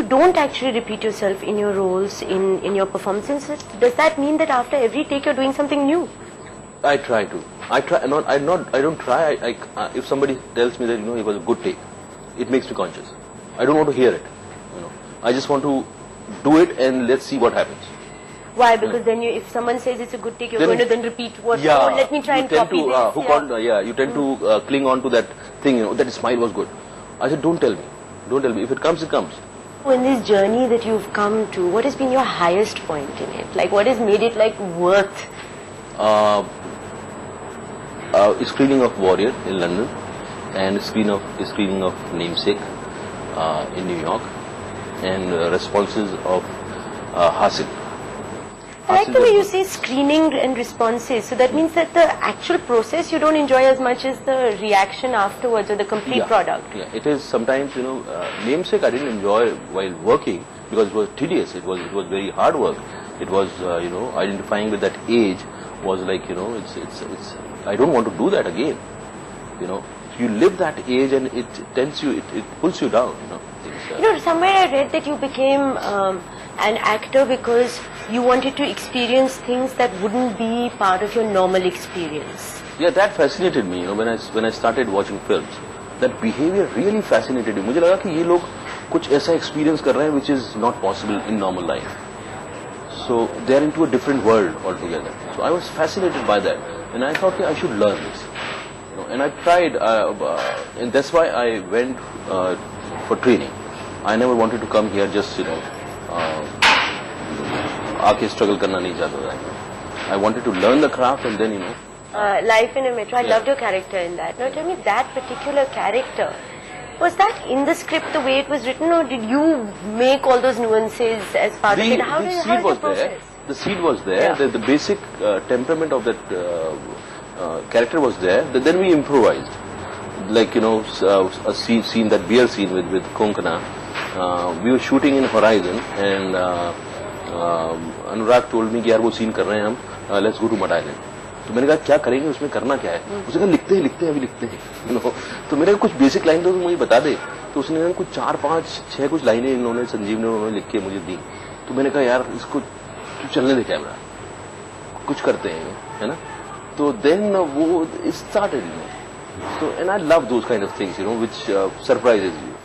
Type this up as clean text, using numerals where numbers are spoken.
don't actually repeat yourself in your roles, in your performances, does that mean that after every take you're doing something new? I try to. I don't try. If somebody tells me that it was a good take, it makes me conscious. I don't want to hear it. I just want to do it and let's see what happens. Why? Because then if someone says it's a good take, you're going to then repeat what? Yeah. Oh, let me try and copy this. You tend to cling on to that thing. That smile was good. I said, don't tell me. Don't tell me. If it comes, it comes. In this journey that you've come to, what has been your highest point in it? Like, what has made it like worth? Screening of Warrior in London and screening of Namesake in New York, and responses of Hasil. I like the way you say screening and responses. So that means that the actual process you don't enjoy as much as the reaction afterwards or the complete product. Yeah, it is sometimes, Namesake I didn't enjoy while working because it was tedious. It was very hard work. It was, identifying with that age was like, it's I don't want to do that again. You live that age and it pulls you down. Somewhere I read that you became an actor because you wanted to experience things that wouldn't be part of your normal experience. Yeah, that fascinated me. When I started watching films, that behavior really fascinated me. मुझे लगा कि ये लोग कुछ ऐसा experience कर रहे हैं which is not possible in normal life. So they are into a different world altogether. So I was fascinated by that, and I thought I should learn this. And I tried, and that's why I went for training. I never wanted to come here just आके struggle करना नहीं चाहता था. I wanted to learn the craft and then Life in a Metro. I loved your character in that. Now tell me, that particular character, was that in the script the way it was written, or did you make all those nuances as part of it? How did the process? The seed was there. Yeah. The basic temperament of that character was there. Then we improvised, like a scene, that beer scene with Konkana. We were shooting in Horizon, and Anurag told me कि यार वो scene कर रहे हैं हम, let's go to Mud Island. तो मैंने कहा क्या करेंगे, उसमें करना क्या है? उसने कहा लिखते हैं अभी लिखते हैं. तो मैंने कुछ बेसिक लाइन तो मुझे बता दे. तो उसने कुछ 4, 5, 6 कुछ लाइनें इन्होंने संजीव ने उन्होंने लिख के मुझे दी. तो मैंने कहा यार इसको चलने दे कैमरा, कुछ करते हैं, है ना. तो then वो it started, so and I love those kind of things, which surprises you.